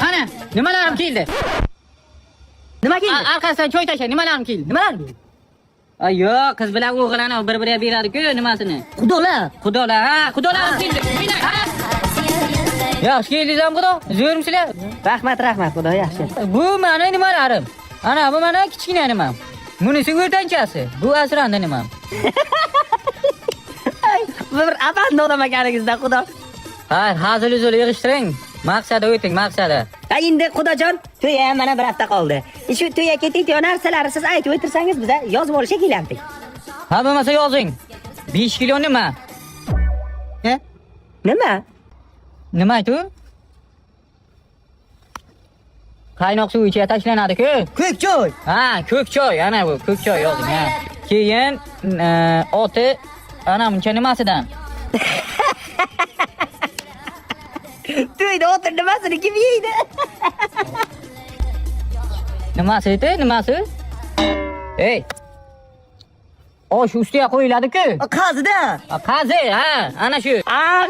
Ana, nimalarim keldi? Nima keldi? Arkasidan choy tashlab, nimalarim keldi? Nimalar bu? Ay yo'q, qiz bilan o'g'ilani bir-biriga beradi-ku, nimasini? Xudolar. Xudolar, ha, xudolar keldi. Yaxshi keldingizmi, xudo? Zo'rmisizlar? Rahmat, xudo yaxshi. Bu meni nimalarim. Ana, bu meni kichkina nimam. Bunisi o'rtanchasi. Bu asrandi nimam. Bir aband odam ekaningizda, xudo. Hayır, hazil-uzul yig'ishtiring. Maqsadi o'ting, maqsadi. Endi xudojon, to'y ham mana bir hafta qoldi. Shu to'yga ketayotgan narsalarni siz aytib o'tirsangiz, biz yozib olishga kelardik. Ha, bo'lmasa yozing. 5 kilo nima? Ha? Nima? Nima aytu? Qaynoq suv ichiga tashlanadi-ku. Ko'k choy. Ha, ko'k choy, ana bu ko'k choy yozing, ha. Keyin oti ana buncha nimasidan? To'yda o'tir nimasini kim yeydi? Nimasi edi? Nimasi? Ey. Osh ustiga qo'yiladi-ku. Qazida. Qazi, ha, ana shu.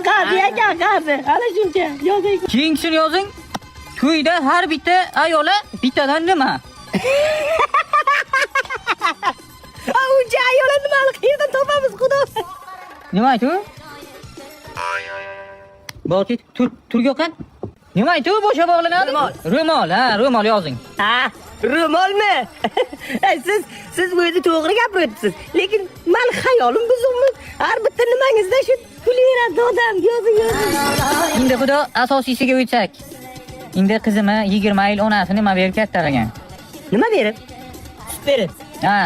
Qazi ekan, qazi. Ana shuncha yozing. Keyingisini yozing. To'yda har bitta ayola bittadan nima? Uncha ayollar nimani qayerdan topamiz, xudo? Nima aytu? Botit, turgoqan. Nima aytu? Bo'sha bog'lanadi? Ro'mol, ha, ro'mol yozing. Ha, ro'molmi? Siz bu yerda to'g'ri gapiryapsiz. Lekin men xayolim buzilmas. Har bitta nimangizda shu kulyeradi odam. Yozing. Endi xudo asosiysiga o'tsak. Endi qizimni 20 yil onasi nima berib kattaragan? Nima berib? Sut berib. Ha,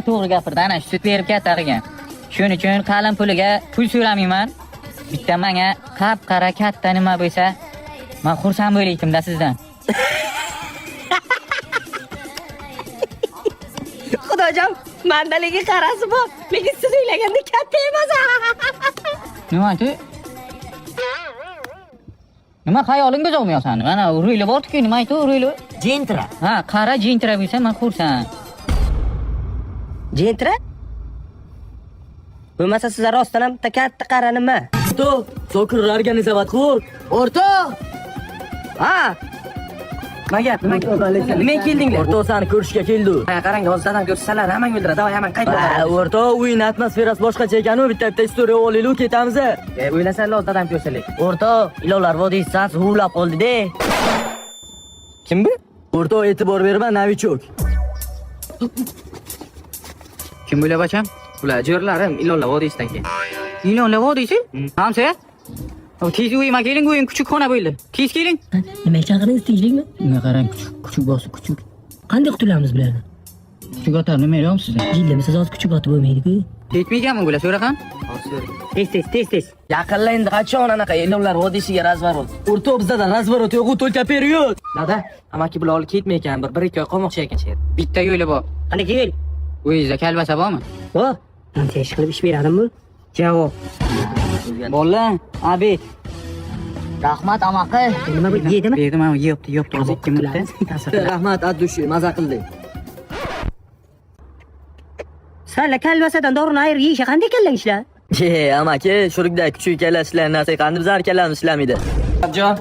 to'g'ri gapirdi. Ana sut berib kattaragan. Shuning uchun qalin puliga pul so'ramayman. Bitta menga qap-qara katta nima bo'lsa, men xursand bo'laydim-da sizdan. Xudojon, mandaligi qarasi bor, lekin siz o'ylaganda katta emas. Nima aytdi? Nima xayoling buzilmaysan? Mana uruyli bor-ku, nima aytdi uruyli? Jentra. Ha, qara jentra bo'lsa, men xursand. Jentra? Bo'lmasa siz rostdan ham katta qara nima? O'rtoq, sokir organizovat qur. O'rtoq. Ha. Nima keldinglar? O'rtoq seni ko'rishga keldi. Qarang, hozirdan ko'rsalar, hamma o'ldiradi. Davay, hamma qaytib boradi. O'rtoq, o'yin atmosferasi boshqacha ekan-ku, bitta istoriya olaylik, ketamiz. O'ylasan, hozirdan ko'rsalik. O'rtoq, ilonlar vodiysidan huvlab qoldi-da. Kim bu? O'rtoq, e'tibor berma, novichok. Kim bo'la bacham? Ular jo'rlarim ilonlar vodiysidan keldi. Ilonlar vodiysi? Hamsa? Tez uyima keling, o'yin kuchuk xona bo'ldi. Tez keling. Nima chaqiringiz, tinchlikmi? Nima qarang, kuchuk bosi, kuchuk. Qanday qutulamiz bularni? Kuchuk otar nima deyapsiz? Jillamisiz hozir kuchuk otib bo'lmaydi-ku. Yetmayganmi bular, so'raqan? Tez. Yaqinla endi qachon anaqa ilonlar vodiysiga razvorot. O'rtoq, bizda razvorot yo'q, to'lka period. Dada, amaki bular olib ketmaykan, bir 2 oy qolmoqchi ekan sher. Bitta yo'li bor. Qani kel. O'yingizda kalbasa bormi? Ho, qancha ish qilib ish beradimmi? Javob. Bola, abid. Rahmat amaqa. Nima bu yedimi? Berdim, men yeyapti, hozir 2 minutda. Rahmat, addushi, maza qildik. Salla kalvasadan dorini ayir yeyishga qanday kellang ishlar? Amaki, shurikda kuchuk kelashlar narsa qanday bizlar kelamiz ishlamaydi. Abjon,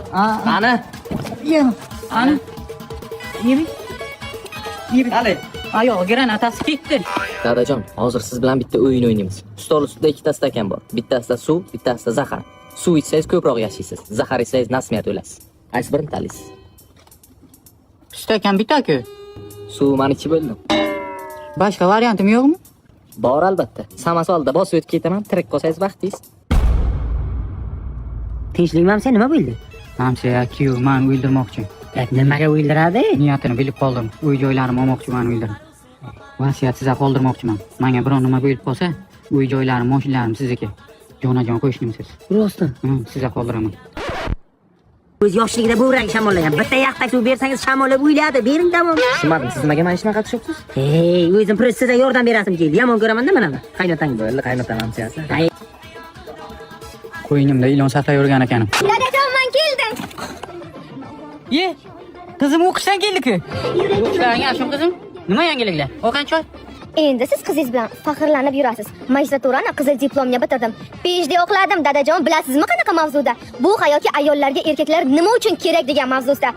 qani? Ani? Yemi? Qani? Ayoq granatasi ketdi. Dadajon, hozir siz bilan bitta o'yin o'ynaymiz. Stol ustida 2 ta stakan bor. Bittasida suv, bittasida zahar. Suv ichsangiz ko'proq yashaysiz. Zahar ichsangiz nasmiyat o'lasiz. Qaysi birini tanlaysiz? Stakan bitta-ku. Suv meniki bo'ldi. Boshqa variantim yo'qmi? Bor albatta. Samasolda bosib o'tib ketaman, tirik qolsangiz baxtingiz. Tinchlikmi, sen nima bo'ldi? Hamsa kuyov meni o'ldirmoqchi. Nimaga o'ldiradi? Niyatini bilib qoldim. Uy joylarim olmoqchiman o'ldirib. Vasiyat sizga qoldirmoqchiman. Menga biror nima bo'lib qolsa, uy joylarim, mashinalarim sizniki. Jonajon qo'shnimsiz. Rostdan. Sizga qoldiraman. O'z yoshligida bo'rak shamollagan. Bitta yaxtak suv bersangiz shamollab o'yladi. Bering tamom. Tushunmadim, siz nimaga mana shunga qatishyapsiz? Hey, o'zim pressida yordam berasim keldi. Yomon ko'raman-da mana. Qaynotang Bo'ldi, qaynotam siyasi. Qo'ynimda ilon saqlab yurgan ekanman. Dadajon, men keldim. Ye, qizim o'qishdan keldi-ku. O'qishlaring yaxshimi qizim? Nima yangiliklar? O'qan choy? Endi siz qizingiz bilan faxrlanib yurasiz. Magistraturani qizil diplomga bitirdim. PhD o'qidim, dadajon, bilasizmi qanaqa mavzuda? Bu hayotga ayollarga erkaklar nima uchun kerak degan mavzuda.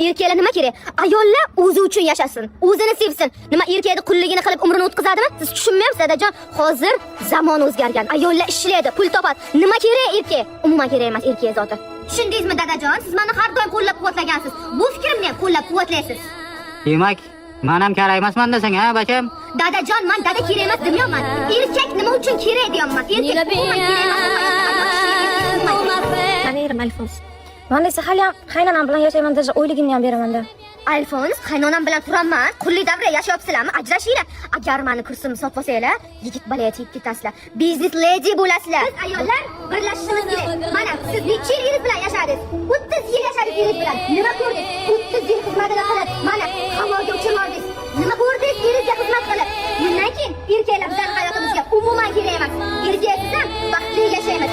Erkaklar nima kerak? Ayollar o'zi uchun yashasin, o'zini sevsin. Nima erkakni qulligini qilib umrini o'tkazadimi? Siz tushunmayapsiz, dadajon. Hozir zamon o'zgargan. Ayollar ishlaydi, pul topadi. Nima kerak erkak? Umuman kerak emas erkak zoti. Tushundingizmi, dadajon? Siz meni har doim qo'llab-quvvatlagansiz. Bu fikrimni ham qo'llab-quvvatlaysiz. Demak, men ham kerak emasman desang, ha, bacham? Dadajon, men dada kerak emas demiyoman. Erkak nima uchun kerak deyapman. Erkak umuman kerak emas. Qani erim Alfons. Men esa hali ham qaynonam bilan yashayman deb o'yligimni ham beraman-da. Alfons, qaynonam bilan turaman. Qullik davra yashayapsizlarmi? Ajrashinglar. Agar meni kursimni sotib olsanglar, yigit balaga tegib ketasizlar. Business lady bo'lasizlar. Biz ayollar birlashishimiz kerak. Mana siz necha yil bilan yashadingiz? 30 yil yashadingiz eringiz bilan. Nima ko'rdingiz? 30 yil xizmatini qilib, mana havoga uchirmadingiz. Nima ko'rdingiz eringizga xizmat qilib? Bundan keyin erkaklar bizning hayotimizga umuman kerak emas. Erkaksiz ham baxtli yashaymiz.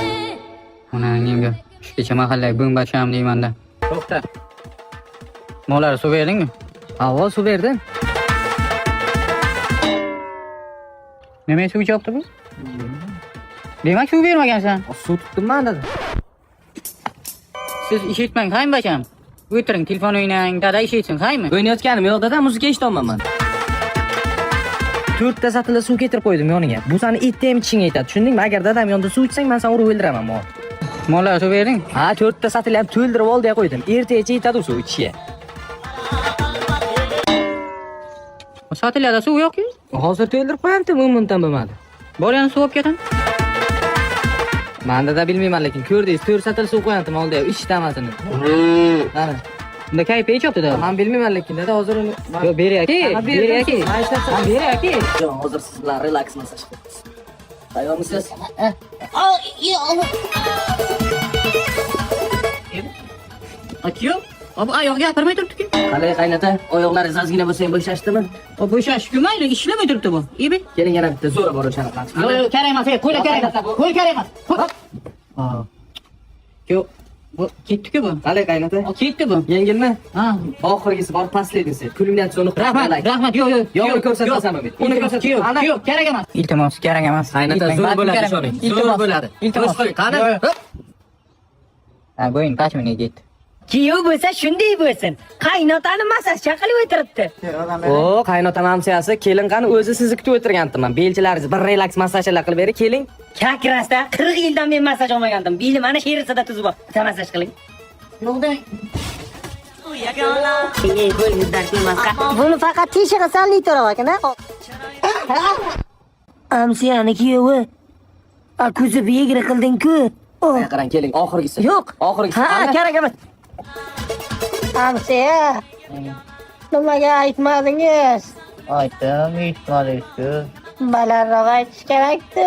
Onangga shu kecha mahallaga bum bacham deyman-da. To'xta. Mollar suv berdingmi? Havo suv berdim. Nima suv ichibdi bu? Demak suv bermagansan. Suv tutdim-man dedi. Siz ish etmang, qaymi bacham? O'tiring, telefon o'ynang, dada ish etsin, qaymi? O'ynayotganim yo'q dada, muzika eshitaman men. 4 ta satila suv keltirib qo'ydim yoniga. Bu seni itni ham ichishingga aytadi. Tushundingmi? Agar dadam yonida suv ichsang, men seni urib o'ldiraman, mo. Mollar suv berding? Ha, 4 ta satila ham to'ldirib ol deya qo'ydim. Ertaga yetadi suv ichishga. Sotilada suv yo'q-ku. Hozir to'ldirib qo'yamdi, umuman bo'lmadi. Bor yana suv olib keting. Men dada bilmayman, lekin ko'rdingiz, 4 satila suv qo'yamdi molda, ishtamasini. Mana. Unda kayfi ichibdi da. Men bilmayman, lekin dada hozir uni Yo'q, beryaki. Beryaki. Men beryaki. Jon, hozir siz bilan relaks masaj qilamiz. Tayyormisiz? Atiyo, bu oyoq gapirmay turibdi-ku. Qalay qaynota, oyoqlaringiz ozgina bo'lsa ham bo'shashdimi? Bo'shashku mayli, ishlamay turibdi bu. Ibi. Keling yana bitta zo'ra bor o'shani qilamiz. Yo'q, kerak emas, qo'yla kerak emas. Qo'y kerak emas. Yo'q, bu ketdi-ku bu. Qalay qaynota? Ketdi bu. Yengilmi? Ha. Oxirgisi bor pastlaydi. Kulimdan so'ng Rahmat, yo'q. Yo'q, ko'rsatmasam men. Uni ko'rsat. Yo'q, kerak emas. Iltimos, kerak emas. Qaynota zo'r bo'ladi shoning. Zo'r bo'ladi. Iltimos. Qani? Ha, bo'yin pachmanga ketdi. Kuyov bo'lsa shunday bo'lsin. Qaynotani masajcha qilib o'tiribdi. O, qaynota mamsiyasi, kelin qani o'zi sizni kutib o'tirgandim. Belchilaringiz bir relaks masajlar qilib bering, keling. Kakrasda 40 yildan men masaj olmagandim. Beli mana sherisida tuzib bor. Bitta masaj qiling. Buni faqat teshig'i salli to'rab ekan-a. Amsiyani kuyovi. Ko'zi begri qilding-ku. Qarang, keling, oxirgisi. Yo'q. Oxirgisi. Ha, kerak emas. Amsiya. Nimaga aytmadingiz? Aytdim, aytmadingiz-ku. Balandroq aytish kerakdi.